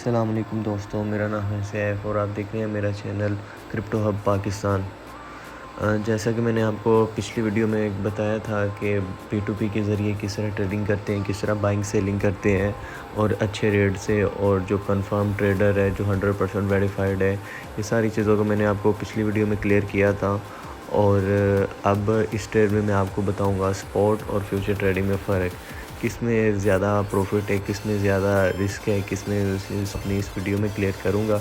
अस्सलाम वालेकुम दोस्तों, मेरा नाम है सैफ और आप देख रहे हैं मेरा चैनल क्रिप्टो हब पाकिस्तान। जैसा कि मैंने आपको पिछली वीडियो में बताया था कि P2P के ज़रिए किस तरह ट्रेडिंग करते हैं, किस तरह बाइंग सेलिंग करते हैं और अच्छे रेट से, और जो कंफर्म ट्रेडर है जो 100% वेरीफाइड है, ये सारी चीज़ों को मैंने आपको पिछली वीडियो में क्लियर किया था। और अब इस ट्रेड में मैं आपको बताऊँगा स्पॉट और फ्यूचर ट्रेडिंग में फ़र्क, किस में ज़्यादा प्रॉफिट है, किस में ज़्यादा रिस्क है, किस में अपनी इस वीडियो में क्लियर करूँगा।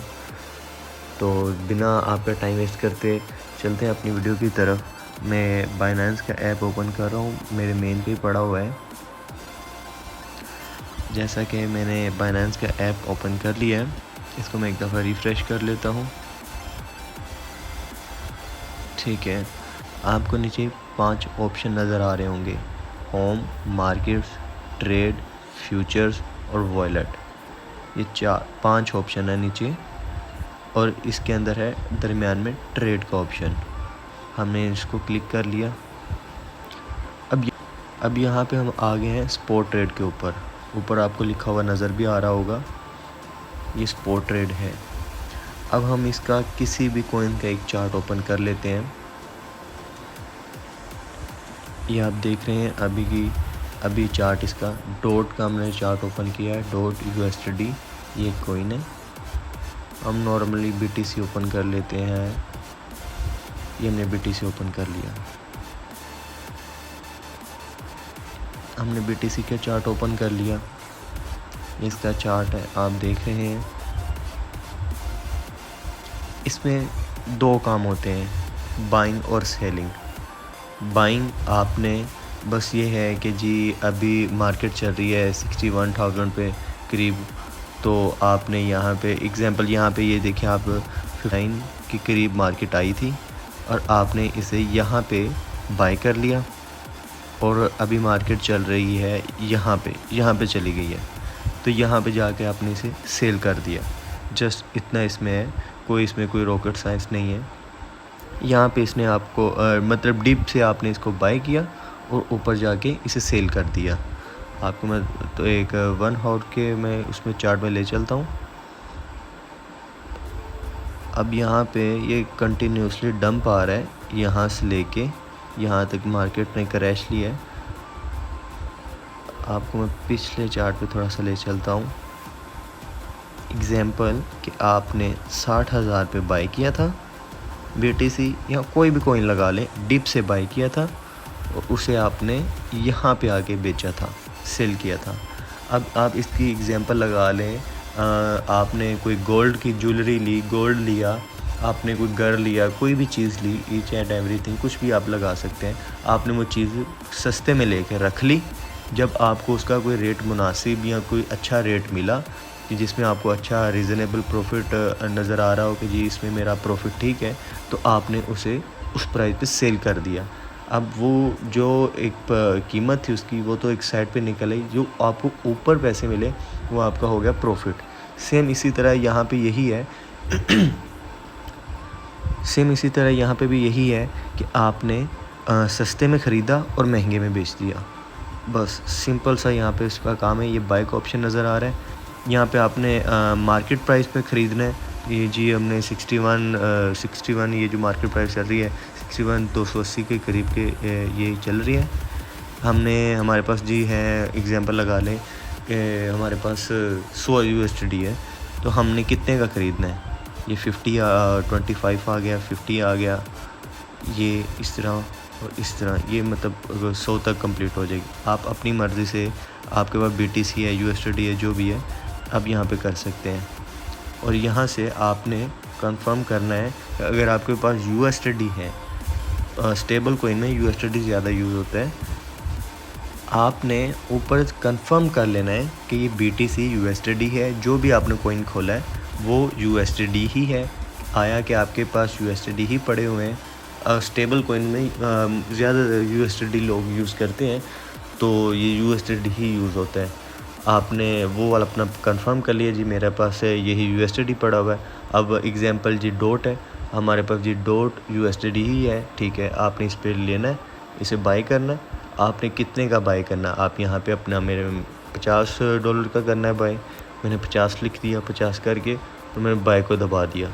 तो बिना आपका टाइम वेस्ट करते चलते हैं अपनी वीडियो की तरफ। मैं बाइनेंस का ऐप ओपन कर रहा हूँ, मेरे मेन पे ही पड़ा हुआ है। जैसा कि मैंने बाइनेंस का ऐप ओपन कर लिया है, इसको मैं एक दफ़ा रिफ़्रेश कर लेता हूँ। ठीक है, आपको नीचे 5 ऑप्शन नज़र आ रहे होंगे: होम, मार्केट्स, ट्रेड, फ्यूचर्स और वॉलेट। ये 5 ऑप्शन है नीचे, और इसके अंदर है दरमियान में ट्रेड का ऑप्शन। हमने इसको क्लिक कर लिया। अब यहाँ पे हम आ गए हैं स्पॉट ट्रेड के ऊपर आपको लिखा हुआ नज़र भी आ रहा होगा, ये स्पॉट ट्रेड है। अब हम इसका किसी भी कॉइन का एक चार्ट ओपन कर लेते हैं। ये आप देख रहे हैं अभी चार्ट इसका डॉट का हमने चार्ट ओपन किया है, डॉट USD ये कॉइन है। हम नॉर्मली BTC ओपन कर लेते हैं, ये हमने BTC ओपन कर लिया। हमने BTC का चार्ट ओपन कर लिया, इसका चार्ट है आप देख रहे हैं। इसमें 2 काम होते हैं, बाइंग और सेलिंग। बाइंग आपने बस ये है कि जी अभी मार्केट चल रही है 61,000 पे करीब, तो आपने यहाँ पे एग्जांपल यहाँ पे ये देखिए आप 59 के करीब मार्केट आई थी और आपने इसे यहाँ पे बाय कर लिया, और अभी मार्केट चल रही है यहाँ पे चली गई है, तो यहाँ पे जाके आपने इसे सेल कर दिया। जस्ट इतना इसमें है, इसमें कोई रॉकेट साइंस नहीं है। यहाँ पे इसने आपको मतलब डिप से आपने इसको बाय किया और ऊपर जाके इसे सेल कर दिया। आपको मैं तो एक 1 आवर के मैं उसमें चार्ट में ले चलता हूँ। अब यहाँ पे ये कंटिन्यूसली डंप आ रहा है, यहाँ से लेके यहाँ तक मार्केट ने क्रैश लिया है। आपको मैं पिछले चार्ट पे थोड़ा सा ले चलता हूँ। एग्जाम्पल कि आपने 60,000 पे बाय किया था BTC या कोई भी कॉइन लगा लें, डिप से बाय किया था और उसे आपने यहाँ पे आके बेचा था, सेल किया था। अब आप इसकी एग्जांपल लगा लें, आपने कोई गोल्ड की ज्वेलरी ली, गोल्ड लिया, आपने कोई घर लिया, कोई भी चीज़ ली, ईच एंड एवरीथिंग, कुछ भी आप लगा सकते हैं। आपने वो चीज़ सस्ते में लेके रख ली, जब आपको उसका कोई रेट मुनासिब या कोई अच्छा रेट मिला कि जिसमें आपको अच्छा रीज़नेबल प्रॉफिट नज़र आ रहा हो कि जी इसमें मेरा प्रॉफिट ठीक है, तो आपने उसे उस प्राइस पे सेल कर दिया। अब वो जो एक कीमत थी उसकी, वो तो एक साइड पे निकल आई, जो आपको ऊपर पैसे मिले वो आपका हो गया प्रॉफिट। सेम इसी तरह यहाँ पे यही है सेम इसी तरह यहाँ पे भी यही है कि आपने सस्ते में ख़रीदा और महंगे में बेच दिया। बस सिंपल सा यहाँ पे इसका काम है। ये बाय का ऑप्शन नज़र आ रहा है, यहाँ पे आपने मार्केट प्राइस पे ख़रीदना है। ये जी हमने 61 ये जो मार्केट प्राइस चल रही है 61,280 के करीब के ये चल रही है। हमारे पास जी है, एग्जांपल लगा लें कि हमारे पास 100 USD है, तो हमने कितने का ख़रीदना है। ये 25 आ गया, 50 आ गया, ये इस तरह और इस तरह, ये मतलब 100 तक कंप्लीट हो जाएगी। आप अपनी मर्ज़ी से, आपके पास BTC है, USD है, जो भी है, अब यहाँ पे कर सकते हैं। और यहाँ से आपने कंफर्म करना है कि अगर आपके पास USD है, स्टेबल कॉइन में USD ज़्यादा यूज़ होता है, आपने ऊपर कंफर्म कर लेना है कि ये BTC USD है, जो भी आपने कॉइन खोला है वो USD ही है। आया कि आपके पास USD ही पड़े हुए हैं। स्टेबल कॉइन में ज़्यादा USD लोग यूज़ करते हैं, तो ये USD ही यूज़ होता है। आपने वो वाला अपना कंफर्म कर लिया, जी मेरे पास है यही USD पड़ा हुआ है। अब एग्जांपल जी डॉट है, हमारे पास जी डॉट USD ही है, ठीक है। आपने इस पर लेना है, इसे बाय करना है। आपने कितने का बाय करना है, आप यहाँ पे अपना मेरे $50 का करना है बाय, मैंने 50 लिख दिया, 50 करके और मैंने बाय को दबा दिया।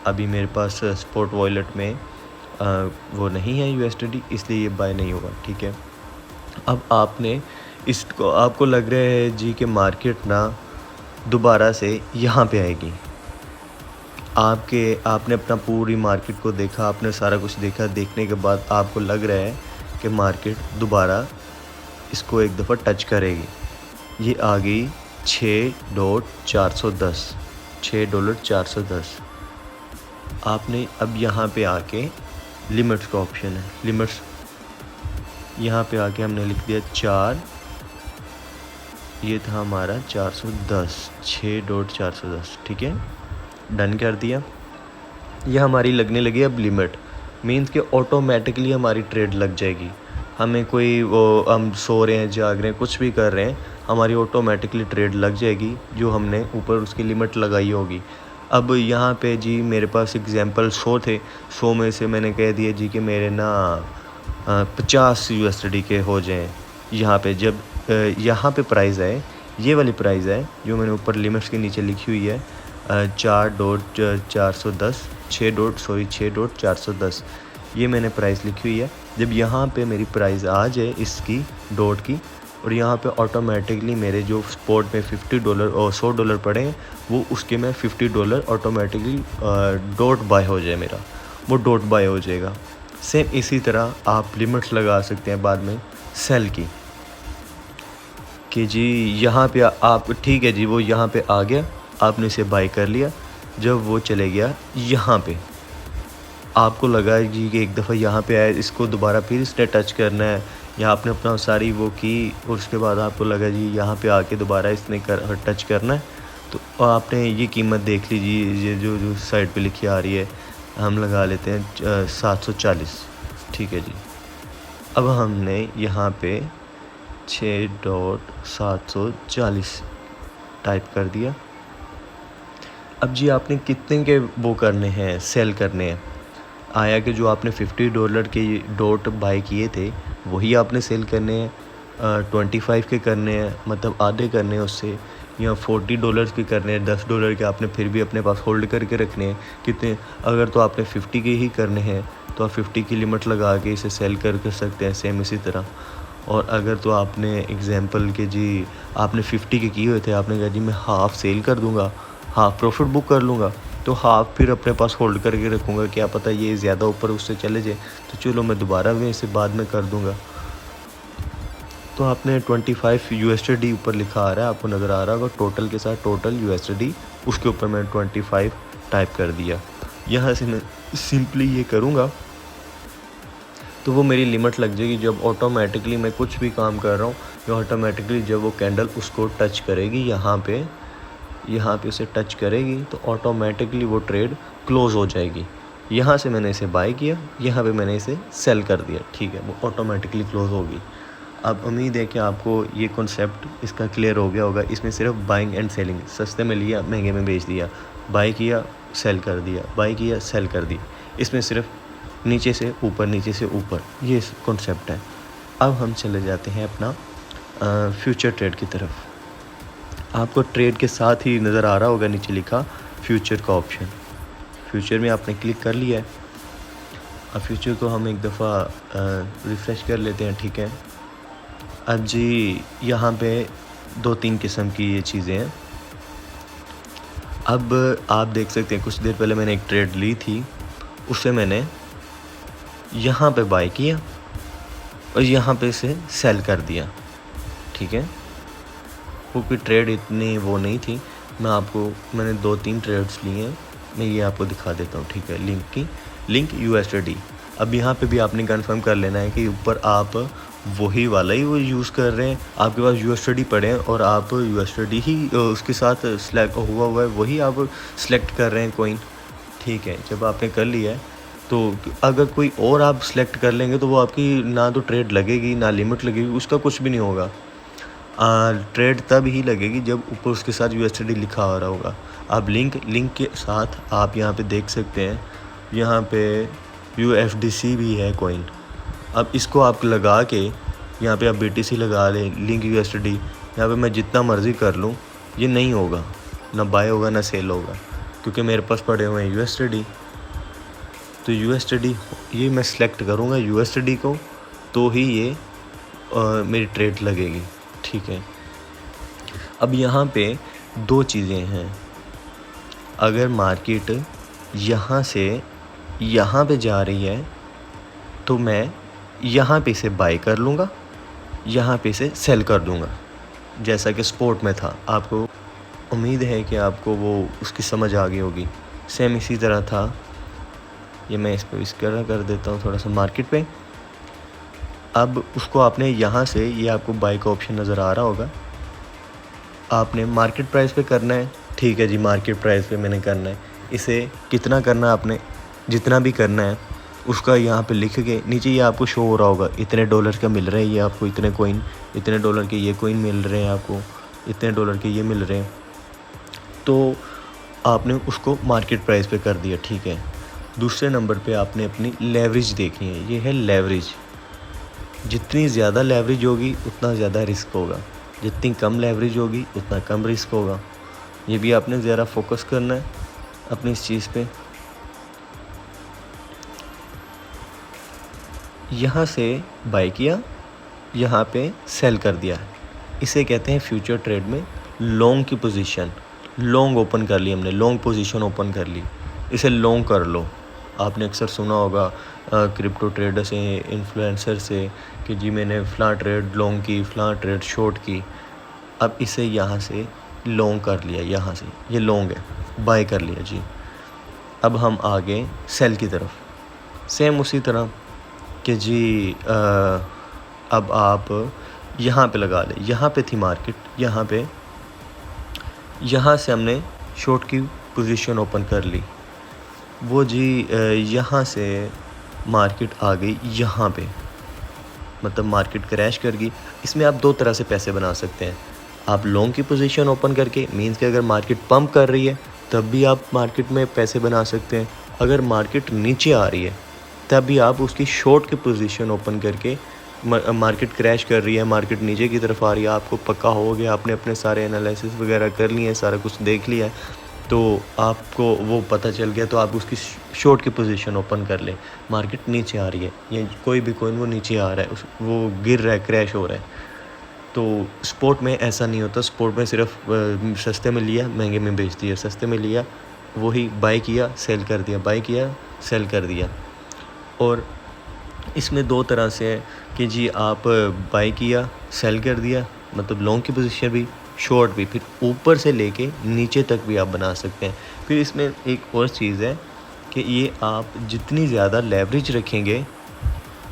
अभी मेरे पास स्पॉट वॉलेट में वो नहीं है USDT, इसलिए ये बाय नहीं होगा, ठीक है। अब आपने इसको, आपको लग रहा है जी कि मार्केट ना दोबारा से यहाँ पे आएगी। आपने अपना पूरी मार्केट को देखा, आपने सारा कुछ देखा, देखने के बाद आपको लग रहा है कि मार्केट दोबारा इसको एक दफ़ा टच करेगी। ये आ गई $6.410, $6.410। आपने अब यहाँ पे आके लिमिट्स का ऑप्शन है, लिमिट्स यहाँ पे आके हमने लिख दिया 4, ये था हमारा 410, 6.410, ठीक है, डन कर दिया। यह हमारी लगने लगी अब लिमिट, मीन्स कि ऑटोमेटिकली हमारी ट्रेड लग जाएगी। हमें कोई वो, हम सो रहे हैं, जाग रहे हैं, कुछ भी कर रहे हैं, हमारी ऑटोमेटिकली ट्रेड लग जाएगी जो हमने ऊपर उसकी लिमिट लगाई होगी। अब यहाँ पे जी मेरे पास एग्जांपल 100 थे, 100 में से मैंने कह दिया जी कि मेरे ना 50 USD के हो जाएं। यहाँ पे जब यहाँ पे प्राइस है, ये वाली प्राइस है जो मैंने ऊपर लिमिट्स के नीचे लिखी हुई है 4.410, 6.410, ये मैंने प्राइस लिखी हुई है। जब यहाँ पे मेरी प्राइस आ जाए इसकी डॉट की, और यहाँ पे ऑटोमेटिकली मेरे जो स्पॉट में $50 और $100 पड़े हैं, वो उसके में $50 ऑटोमेटिकली डॉट बाय हो जाए, मेरा वो डॉट बाय हो जाएगा। सेम इसी तरह आप लिमिट्स लगा सकते हैं बाद में सेल की, कि जी यहाँ पे आप, ठीक है जी, वो यहाँ पे आ गया, आपने इसे बाय कर लिया। जब वो चले गया यहाँ पे, आपको लगा जी कि एक दफ़ा यहाँ पे आया, इसको दोबारा फिर इसने टच करना है, या आपने अपना सारी वो की, और उसके बाद आपको लगा जी यहाँ पे आके दोबारा इसने टच करना है, तो आपने ये कीमत देख लीजिए, ये जो साइड पे लिखी आ रही है, हम लगा लेते हैं 740, ठीक है जी। अब हमने यहाँ पे 6.740 टाइप कर दिया। अब जी आपने कितने के वो करने हैं, सेल करने हैं, आया कि जो आपने $50 के डॉट बाय किए थे वही आपने सेल करने हैं, 25 के करने हैं, मतलब आधे करने हैं उससे, या $40 के करने हैं, $10 के आपने फिर भी अपने पास होल्ड करके रखने हैं। कितने, अगर तो आपने 50 के ही करने हैं तो आप 50 की लिमिट लगा के इसे सेल कर सकते हैं, सेम इसी तरह। और अगर तो आपने एग्जांपल के जी आपने 50 के किए हुए थे, आपने कहा जी मैं हाफ़ सेल कर दूंगा, हाफ़ प्रॉफिट बुक कर लूँगा, तो हाफ़ फिर अपने पास होल्ड करके रखूँगा, क्या पता ये ज़्यादा ऊपर उससे चले जाए, तो चलो मैं दोबारा भी इसे बाद में कर दूँगा। तो आपने 25 USD ऊपर लिखा आ रहा है, आपको नज़र आ रहा होगा टोटल के साथ, टोटल USD, उसके ऊपर मैंने 25 टाइप कर दिया। यहाँ से मैं सिंपली ये करूँगा तो वो मेरी लिमिट लग जाएगी। जब ऑटोमेटिकली मैं कुछ भी काम कर रहा हूँ, या ऑटोमेटिकली जब वो कैंडल उसको टच करेगी, यहाँ पे उसे टच करेगी, तो ऑटोमेटिकली वो ट्रेड क्लोज़ हो जाएगी। यहाँ से मैंने इसे बाय किया, यहाँ पे मैंने इसे सेल कर दिया, ठीक है, वो ऑटोमेटिकली क्लोज़ होगी। अब उम्मीद है कि आपको ये कॉन्सेप्ट इसका क्लियर हो गया होगा। इसमें सिर्फ बाइंग एंड सेलिंग, सस्ते में लिया, महंगे में बेच दिया, बाय किया, सेल कर दिया, बाय किया, सेल कर दिया। इसमें सिर्फ नीचे से ऊपर, नीचे से ऊपर, ये कॉन्सेप्ट है। अब हम चले जाते हैं अपना फ्यूचर ट्रेड की तरफ। आपको ट्रेड के साथ ही नज़र आ रहा होगा नीचे लिखा फ्यूचर का ऑप्शन। फ्यूचर में आपने क्लिक कर लिया है। अब फ्यूचर को हम एक दफ़ा रिफ़्रेश कर लेते हैं, ठीक है। अब जी यहाँ पे 2-3 किस्म की ये चीज़ें हैं। अब आप देख सकते हैं कुछ देर पहले मैंने एक ट्रेड ली थी, उसे मैंने यहाँ पे बाय किया और यहाँ पे इसे सेल कर दिया, ठीक है। क्योंकि ट्रेड इतनी वो नहीं थी, मैंने 2-3 ट्रेड्स लिए हैं, मैं ये आपको दिखा देता हूँ, ठीक है। Link USD। अब यहाँ पे भी आपने कंफर्म कर लेना है कि ऊपर आप वही वाला ही वो यूज़ कर रहे हैं, आपके पास USD पड़े हैं और आप USD ही उसके साथ सेलेक्ट हुआ है, वही आप सेलेक्ट कर रहे हैं कॉइन, ठीक है। जब आपने कर लिया है तो अगर कोई और आप सेलेक्ट कर लेंगे तो वो आपकी ना तो ट्रेड लगेगी, ना लिमिट लगेगी, उसका कुछ भी नहीं होगा। ट्रेड तब ही लगेगी जब ऊपर उसके साथ USD लिखा आ रहा होगा। आप लिंक के साथ आप यहाँ पे देख सकते हैं, यहाँ पे UFDC भी है कॉइन। अब इसको आप लगा के यहाँ पे आप BTC लगा लें, लिंक USD, यहाँ पे मैं जितना मर्ज़ी कर लूँ, ये नहीं होगा, ना बाय होगा ना सेल होगा, क्योंकि मेरे पास पड़े हुए हैं USD। तो USD ये मैं सिलेक्ट करूँगा USD को, तो ही ये मेरी ट्रेड लगेगी, ठीक है। अब यहाँ पे दो चीज़ें हैं, अगर मार्केट यहाँ से यहाँ पे जा रही है तो मैं यहाँ पे इसे बाय कर लूँगा, यहाँ पे इसे सेल कर दूँगा, जैसा कि स्पोर्ट में था। आपको उम्मीद है कि आपको वो उसकी समझ आ गई होगी। सेम इसी तरह था, ये मैं इस पर इसका कर देता हूँ थोड़ा सा मार्केट पे। अब उसको आपने यहाँ से, ये आपको बाय का ऑप्शन नज़र आ रहा होगा, आपने मार्केट प्राइस पे करना है, ठीक है जी, मार्केट प्राइस पे मैंने करना है। इसे कितना करना है आपने, जितना भी करना है उसका यहाँ पे लिख के नीचे ये आपको शो हो रहा होगा, इतने डॉलर का मिल रहा है ये आपको, इतने कॉइन, इतने डॉलर के ये कॉइन मिल रहे हैं आपको, इतने डॉलर के ये मिल रहे हैं। तो आपने उसको मार्केट प्राइस पे कर दिया, ठीक है। दूसरे नंबर पे आपने अपनी लेवरेज देखनी है, ये है लेवरेज। जितनी ज़्यादा लेवरेज होगी उतना ज़्यादा रिस्क होगा, जितनी कम लेवरेज होगी उतना कम रिस्क होगा। ये भी आपने ज़रा फोकस करना है अपनी इस चीज़ पे। यहाँ से बाय किया, यहाँ पे सेल कर दिया, इसे कहते हैं फ्यूचर ट्रेड में लॉन्ग की पोजीशन। लॉन्ग ओपन कर ली हमने, लॉन्ग पोजीशन ओपन कर ली, इसे लॉन्ग कर लो। आपने अक्सर सुना होगा क्रिप्टो ट्रेडर से, इन्फ्लुएंसर से कि जी मैंने फ़लाँ ट्रेड लॉन्ग की, फ़लाँ ट्रेड शॉर्ट की। अब इसे यहाँ से लॉन्ग कर लिया, यहाँ से ये लॉन्ग है, बाय कर लिया जी। अब हम आगे सेल की तरफ, सेम उसी तरह कि जी अब आप यहाँ पे लगा लें, यहाँ पे थी मार्केट, यहाँ पे, यहाँ से हमने शॉर्ट की पोजीशन ओपन कर ली, वो जी यहाँ से मार्केट आ गई यहाँ पे, मतलब मार्केट क्रैश कर गई। इसमें आप दो तरह से पैसे बना सकते हैं। आप लॉन्ग की पोजीशन ओपन करके, मीन्स कि अगर मार्केट पंप कर रही है तब भी आप मार्केट में पैसे बना सकते हैं। अगर मार्केट नीचे आ रही है तब भी आप उसकी शॉर्ट की पोजीशन ओपन करके, मार्केट क्रैश कर रही है, मार्केट नीचे की तरफ आ रही है, आपको पक्का हो गया, आपने अपने सारे एनालिसिस वगैरह कर लिए हैं, सारा कुछ देख लिया है, तो आपको वो पता चल गया, तो आप उसकी शॉर्ट की पोजीशन ओपन कर लें। मार्केट नीचे आ रही है, या कोई भी कॉइन वो नीचे आ रहा है, वो गिर रहा है, क्रैश हो रहा है। तो स्पोर्ट में ऐसा नहीं होता, स्पोर्ट में सिर्फ सस्ते में लिया महंगे में बेच दिया, सस्ते में लिया वही बाय किया सेल कर दिया, बाय किया सेल कर दिया। और इसमें दो तरह से है कि जी आप बाय किया सेल कर दिया, मतलब लॉन्ग की पोजीशन भी, शॉर्ट भी, फिर ऊपर से लेके नीचे तक भी आप बना सकते हैं। फिर इसमें एक और चीज़ है कि ये आप जितनी ज़्यादा लेवरेज रखेंगे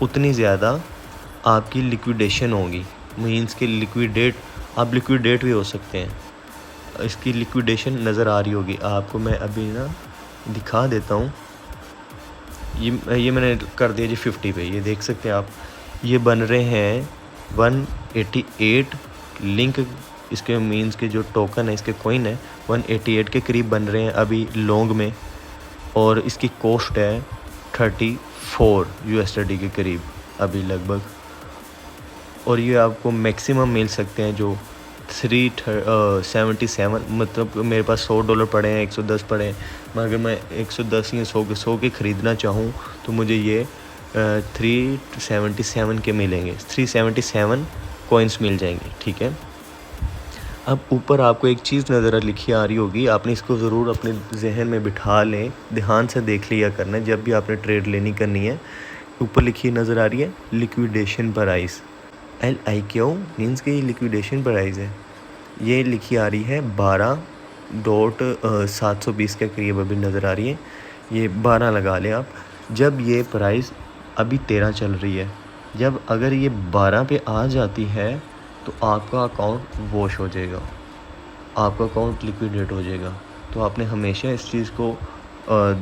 उतनी ज़्यादा आपकी लिक्विडेशन होगी, मीन्स कि आप लिक्विडेट भी हो सकते हैं। इसकी लिक्विडेशन नज़र आ रही होगी आपको, मैं अभी ना दिखा देता हूँ। ये मैंने कर दिया जी 50 पे, ये देख सकते हैं आप, ये बन रहे हैं 188 लिंक, इसके मीन्स के जो टोकन है, इसके कॉइन है 188 के करीब बन रहे हैं अभी लॉन्ग में, और इसकी कॉस्ट है 34 USD के करीब अभी लगभग। और ये आपको मैक्सिमम मिल सकते हैं जो 377, मतलब मेरे पास $100 पड़े हैं, 110 पड़े हैं, मगर मैं 110 या 100 के ख़रीदना चाहूँ तो मुझे ये 377 के मिलेंगे, 377 कॉइन्स मिल जाएंगे, ठीक है। अब ऊपर आपको एक चीज़ नज़र लिखी आ रही होगी, आपने इसको ज़रूर अपने जहन में बिठा लें, ध्यान से देख लिया करना है जब भी आपने ट्रेड लेनी करनी है। ऊपर लिखी नज़र आ रही है लिक्विडेशन प्राइस, LIQ मीन्स कि ये लिक्विडेशन प्राइस है, ये लिखी आ रही है 12.720 के करीब अभी नज़र आ रही है, ये 12 लगा लें आप। जब ये प्राइस अभी 13 चल रही है, जब अगर ये 12 पे आ जाती है तो आपका अकाउंट वॉश हो जाएगा, आपका अकाउंट लिक्विडेट हो जाएगा। तो आपने हमेशा इस चीज़ को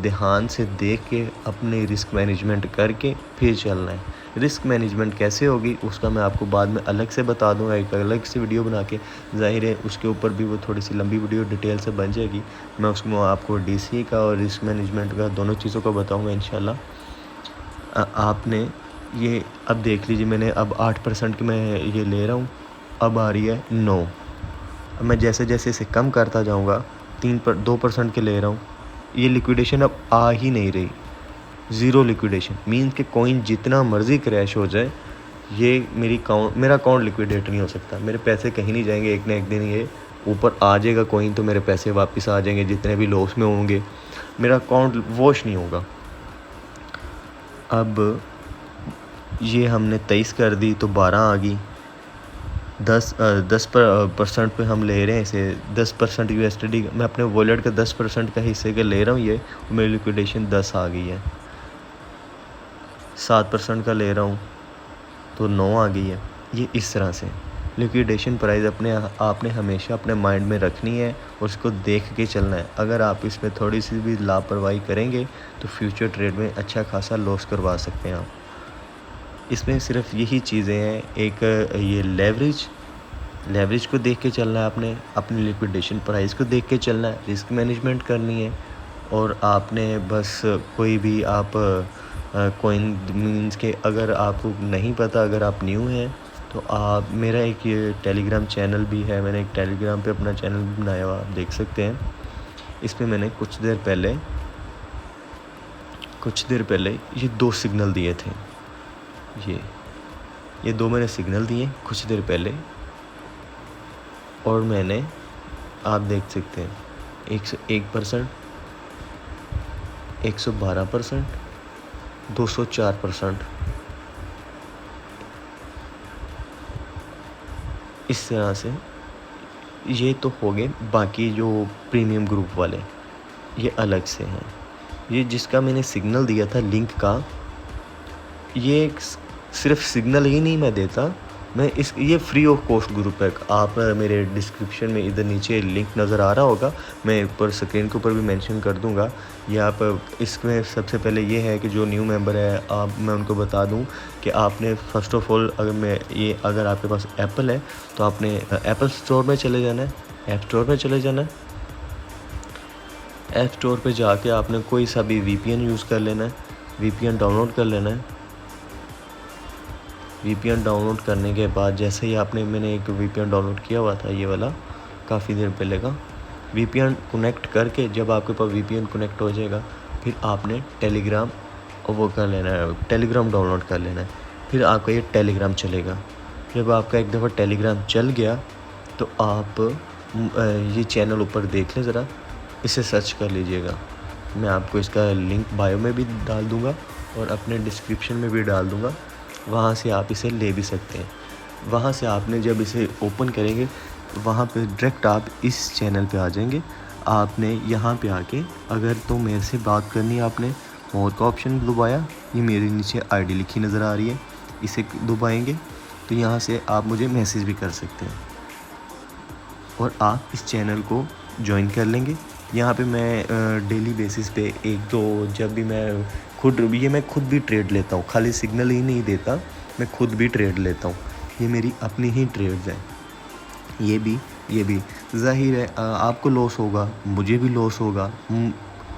ध्यान से देख के अपने रिस्क मैनेजमेंट करके फिर चलना है। रिस्क मैनेजमेंट कैसे होगी उसका मैं आपको बाद में अलग से बता दूंगा, एक अलग से वीडियो बना के, ज़ाहिर है उसके ऊपर भी वो थोड़ी सी लंबी वीडियो डिटेल से बन जाएगी। मैं उसमें आपको DC का और रिस्क मैनेजमेंट का दोनों चीज़ों का बताऊँगा इंशाल्लाह। आपने ये अब देख लीजिए, मैंने अब 8% की मैं ये ले रहा हूँ, अब आ रही है 9, अब मैं जैसे जैसे इसे कम करता जाऊँगा, 2% के ले रहा हूँ, ये लिक्विडेशन अब आ ही नहीं रही। ज़ीरो लिक्विडेशन मीन्स कि कॉइन जितना मर्ज़ी क्रैश हो जाए, ये मेरा अकाउंट लिक्विडेट नहीं हो सकता। मेरे पैसे कहीं नहीं जाएंगे, एक ना एक दिन ये ऊपर आ जाएगा कॉइन, तो मेरे पैसे वापस आ जाएंगे जितने भी लॉस में होंगे, मेरा अकाउंट वॉश नहीं होगा। अब ये हमने 23 कर दी तो 12 आ गई। 10% पे हम ले रहे हैं इसे, 10% USD मैं अपने वॉलेट का 10% का हिस्से के ले रहा हूँ ये, मेरी लिक्विडेशन 10 आ गई है। 7% का ले रहा हूँ तो 9 आ गई है। ये इस तरह से लिक्विडेशन प्राइस आपने हमेशा अपने माइंड में रखनी है और उसको देख के चलना है। अगर आप इसमें थोड़ी सी भी लापरवाही करेंगे तो फ्यूचर ट्रेड में अच्छा खासा लॉस करवा सकते हैं आप। इसमें सिर्फ यही चीज़ें हैं, एक ये लेवरेज को देख के चलना है आपने, अपनी लिक्विडेशन प्राइस को देख के चलना है, रिस्क मैनेजमेंट करनी है। और आपने बस कोई भी आप कॉइन मीन्स के अगर आपको नहीं पता, अगर आप न्यू हैं तो आप मेरा एक ये टेलीग्राम चैनल भी है, मैंने एक टेलीग्राम पे अपना चैनल भी बनाया हुआ, आप देख सकते हैं। इसमें मैंने कुछ देर पहले ये 2 सिग्नल दिए थे, ये 2 मैंने सिग्नल दिए कुछ देर पहले, और मैंने आप देख सकते हैं 101%, 112%, 204%, इस तरह से। ये तो हो गए बाकी जो प्रीमियम ग्रुप वाले, ये अलग से हैं। ये जिसका मैंने सिग्नल दिया था लिंक का, ये सिर्फ सिग्नल ही नहीं मैं देता, ये फ्री ऑफ कॉस्ट ग्रुप है। आप मेरे डिस्क्रिप्शन में इधर नीचे लिंक नज़र आ रहा होगा, मैं ऊपर स्क्रीन के ऊपर भी मेंशन कर दूंगा। ये आप इसमें सबसे पहले ये है कि जो न्यू मेंबर है मैं उनको बता दूं कि आपने फ़र्स्ट ऑफ़ ऑल अगर आपके पास एप्पल है तो आपने एप्पल स्टोर में चले जाना है, ऐप स्टोर में चले जाना है। ऐप स्टोर पे जाके आपने कोई सा भी VPN यूज़ कर लेना है, VPN डाउनलोड कर लेना है। VPN डाउनलोड करने के बाद जैसे ही मैंने एक VPN डाउनलोड किया हुआ था, ये वाला काफ़ी देर पहले का, VPN कनेक्ट करके जब आपके पास VPN कनेक्ट हो जाएगा, फिर आपने टेलीग्राम डाउनलोड कर लेना है। फिर आपका ये टेलीग्राम चलेगा। जब आपका एक दफ़ा टेलीग्राम चल गया तो आप ये चैनल ऊपर देख लें ज़रा, इसे सर्च कर लीजिएगा। मैं आपको इसका लिंक बायो में भी डाल दूँगा और अपने डिस्क्रिप्शन में भी डाल दूँगा, वहाँ से आप इसे ले भी सकते हैं। वहाँ से आपने जब इसे ओपन करेंगे, वहाँ पे डायरेक्ट आप इस चैनल पे आ जाएंगे। आपने यहाँ पे आके अगर तो मेरे से बात करनी है, आपने मोर का ऑप्शन दबाया, ये मेरे नीचे ID लिखी नज़र आ रही है, इसे दबाएंगे तो यहाँ से आप मुझे मैसेज भी कर सकते हैं और आप इस चैनल को ज्वाइन कर लेंगे। यहाँ पे मैं डेली बेसिस पे जब भी मैं खुद भी ट्रेड लेता हूँ, खाली सिग्नल ही नहीं देता, मैं खुद भी ट्रेड लेता हूँ। ये मेरी अपनी ही ट्रेड्स हैं। ये भी ज़ाहिर है आपको लॉस होगा, मुझे भी लॉस होगा,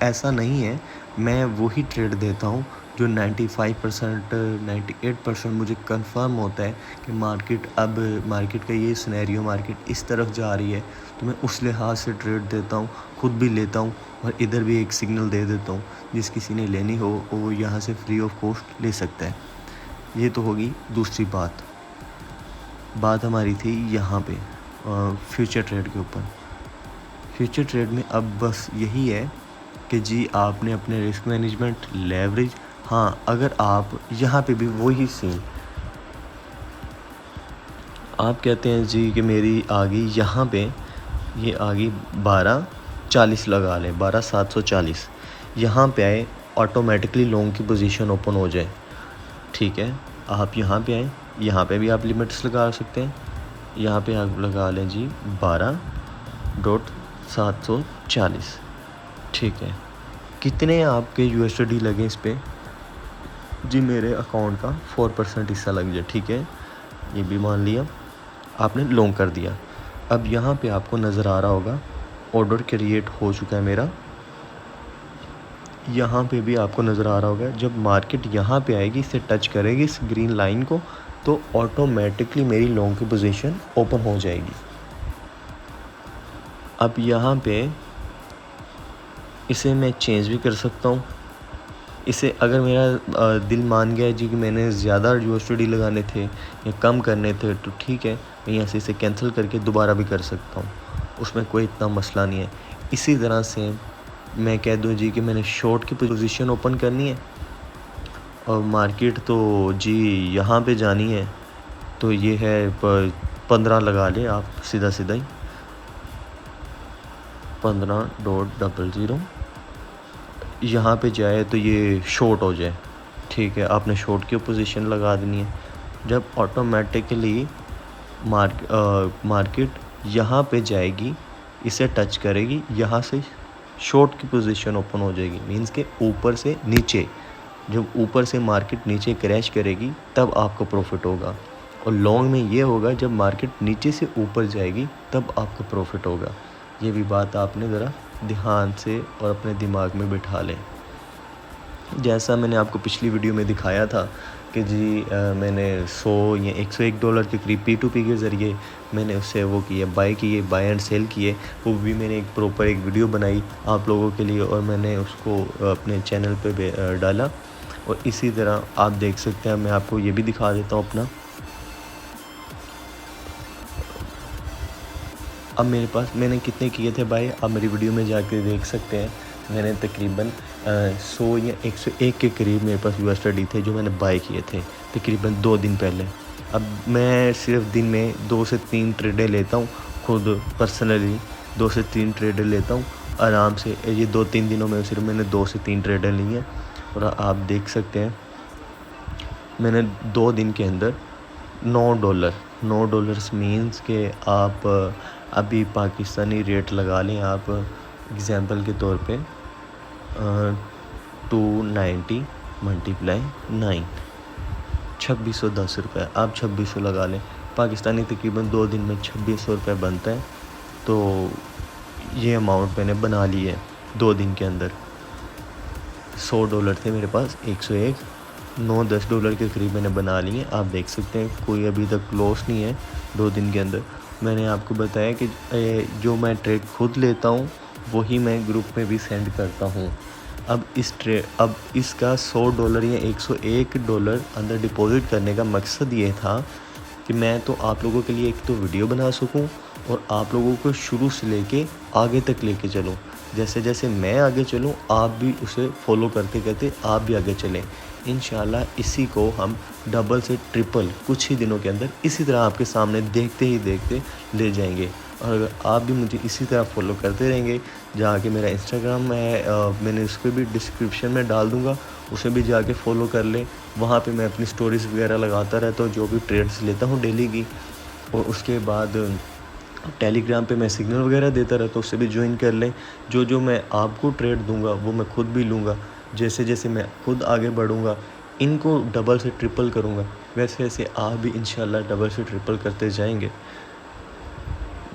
ऐसा नहीं है। मैं वही ट्रेड देता हूँ जो 95% 98% मुझे कंफर्म होता है कि मार्केट का ये सिनेरियो, मार्केट इस तरफ जा रही है, तो मैं उस लिहाज से ट्रेड देता हूँ, खुद भी लेता हूँ और इधर भी एक सिग्नल दे देता हूँ। जिस किसी ने लेनी हो वो यहाँ से फ्री ऑफ कॉस्ट ले सकता है। ये तो होगी दूसरी बात हमारी थी यहाँ पे फ्यूचर ट्रेड के ऊपर। फ्यूचर ट्रेड में अब बस यही है कि जी आपने अपने रिस्क मैनेजमेंट, लेवरेज, हाँ अगर आप यहाँ पे भी वही सीन, आप कहते हैं जी कि मेरी आ गई यहाँ पे, ये आ गई 1240 लगा लें, 12740, यहाँ पे आए ऑटोमेटिकली लॉन्ग की पोजीशन ओपन हो जाए, ठीक है। आप यहाँ पे आए, यहाँ पे भी आप लिमिट्स लगा सकते हैं। यहाँ पे आप लगा लें जी 12.740, ठीक है। कितने आपके USD लगे इस पे जी? मेरे अकाउंट का 4% हिस्सा लग जाए, ठीक है। ये भी मान लिया, आपने लॉन्ग कर दिया। अब यहाँ पे आपको नज़र आ रहा होगा ऑर्डर क्रिएट हो चुका है मेरा। यहाँ पे भी आपको नज़र आ रहा होगा, जब मार्केट यहाँ पे आएगी, इसे टच करेगी इस ग्रीन लाइन को, तो ऑटोमेटिकली मेरी लॉन्ग की पोजीशन ओपन हो जाएगी। अब यहाँ पे इसे मैं चेंज भी कर सकता हूँ। इसे अगर मेरा दिल मान गया जी कि मैंने ज़्यादा USD लगाने थे या कम करने थे तो ठीक है, मैं यहाँ से इसे कैंसिल करके दोबारा भी कर सकता हूँ, उसमें कोई इतना मसला नहीं है। इसी तरह से मैं कह दूँ जी कि मैंने शॉर्ट की पोजीशन ओपन करनी है और मार्केट तो जी यहाँ पे जानी है, तो ये है 15 लगा लें आप सीधा सीधा ही 15.00 यहाँ पे जाए तो ये शॉर्ट हो जाए। ठीक है, आपने शॉर्ट की पोजीशन लगा देनी है। जब ऑटोमेटिकली मार्केट यहाँ पे जाएगी, इसे टच करेगी, यहाँ से शॉर्ट की पोजीशन ओपन हो जाएगी। मींस के ऊपर से नीचे, जब ऊपर से मार्केट नीचे क्रैश करेगी तब आपको प्रॉफिट होगा। और लॉन्ग में ये होगा जब मार्केट नीचे से ऊपर जाएगी तब आपको प्रॉफिट होगा। ये भी बात आपने ज़रा ध्यान से और अपने दिमाग में बिठा लें। जैसा मैंने आपको पिछली वीडियो में दिखाया था कि जी मैंने 100 या $101 के करीब P2P के ज़रिए मैंने उससे वो किए, बाय एंड सेल किए। वो भी मैंने एक प्रॉपर एक वीडियो बनाई आप लोगों के लिए और मैंने उसको अपने चैनल पे डाला। और इसी तरह आप देख सकते हैं, मैं आपको ये भी दिखा देता हूँ अपना। अब मेरे पास मैंने कितने किए थे बाय, आप मेरी वीडियो में जाकर देख सकते हैं। मैंने तकरीबन 100 या 101 के करीब मेरे पास USD थे जो मैंने बाय किए थे तकरीबन 2 दिन पहले। अब मैं सिर्फ दिन में 2 से 3 ट्रेडें लेता हूँ, खुद पर्सनली 2 से 3 ट्रेडें लेता हूँ आराम से। ये 2-3 दिनों में सिर्फ मैंने 2 से 3 ट्रेडें ली हैं। और आप देख सकते हैं मैंने 2 दिन के अंदर $9 मीन्स के आप अभी पाकिस्तानी रेट लगा लें आप एग्ज़ाम्पल के तौर पे 290 × 9 2610 रुपये, आप 2600 लगा लें। पाकिस्तानी तकरीबन 2 दिन में 2600 रुपये बनता है। तो ये अमाउंट मैंने बना ली है 2 दिन के अंदर। $100 थे मेरे पास, 101 $9-10 के करीब मैंने बना लिए। आप देख सकते हैं कोई अभी तक लॉस नहीं है 2 दिन के अंदर। मैंने आपको बताया कि जो मैं ट्रेड खुद लेता हूँ वही मैं ग्रुप में भी सेंड करता हूँ। अब इसका $100 या $101 अंदर डिपॉज़िट करने का मकसद ये था कि मैं तो आप लोगों के लिए एक तो वीडियो बना सकूं और आप लोगों को शुरू से लेके आगे तक लेके चलूं। जैसे जैसे मैं आगे चलूं आप भी उसे फॉलो करते करते आप भी आगे चलें। इंशाल्लाह इसी को हम डबल से ट्रिपल कुछ ही दिनों के अंदर इसी तरह आपके सामने देखते ही देखते ले जाएंगे। और अगर आप भी मुझे इसी तरह फॉलो करते रहेंगे, जाके मेरा इंस्टाग्राम है, मैंने उस पर भी डिस्क्रिप्शन में डाल दूँगा, उसे भी जाके फॉलो कर लें। वहाँ पे मैं अपनी स्टोरीज़ वगैरह लगाता रहता हूँ जो भी ट्रेड्स लेता हूँ डेली की। और उसके बाद टेलीग्राम पे मैं सिग्नल वगैरह देता रहता हूँ, उससे भी ज्वाइन कर लें। जो मैं आपको ट्रेड दूंगा वो मैं खुद भी लूँगा। जैसे जैसे मैं खुद आगे बढ़ूँगा इनको डबल से ट्रिपल करूँगा, वैसे वैसे आप भी इंशाल्लाह डबल से ट्रिपल करते जाएंगे।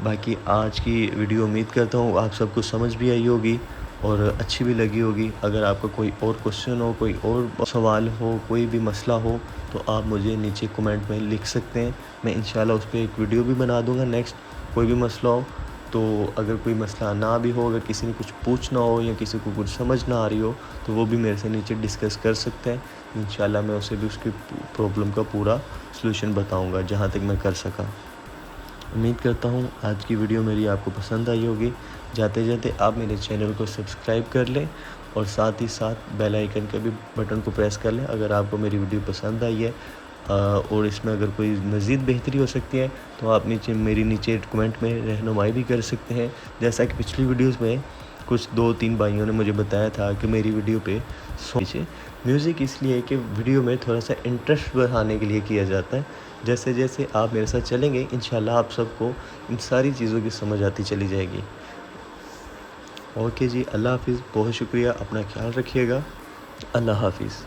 बाकी आज की वीडियो उम्मीद करता हूँ आप सबको समझ भी आई होगी और अच्छी भी लगी होगी। अगर आपका कोई और क्वेश्चन हो, कोई और सवाल हो, कोई भी मसला हो तो आप मुझे नीचे कमेंट में लिख सकते हैं। मैं इंशाल्लाह उस पर एक वीडियो भी बना दूँगा नेक्स्ट। कोई भी मसला हो तो अगर कोई मसला ना भी हो, अगर किसी ने कुछ पूछना हो या किसी को कुछ समझ ना आ रही हो तो वो भी मेरे से नीचे डिस्कस कर सकते हैं। इंशाल्लाह मैं उसे भी उसकी प्रॉब्लम का पूरा सलूशन बताऊँगा जहाँ तक मैं कर सका। उम्मीद करता हूँ आज की वीडियो मेरी आपको पसंद आई होगी। जाते जाते आप मेरे चैनल को सब्सक्राइब कर लें और साथ ही साथ बेल आइकन के भी बटन को प्रेस कर लें अगर आपको मेरी वीडियो पसंद आई है। और इसमें अगर कोई मज़ीद बेहतरी हो सकती है तो आप मेरी नीचे कमेंट में रहनुमाई भी कर सकते हैं। जैसा कि पिछली वीडियोज़ में कुछ 2-3 भाइयों ने मुझे बताया था कि मेरी वीडियो पे म्यूज़िक इसलिए कि वीडियो में थोड़ा सा इंटरेस्ट बढ़ाने के लिए किया जाता है। जैसे जैसे आप मेरे साथ चलेंगे इंशाल्लाह आप सबको इन सारी चीज़ों की समझ आती चली जाएगी। ओके जी, अल्लाह हाफिज़, बहुत शुक्रिया, अपना ख्याल रखिएगा। अल्लाह हाफिज़।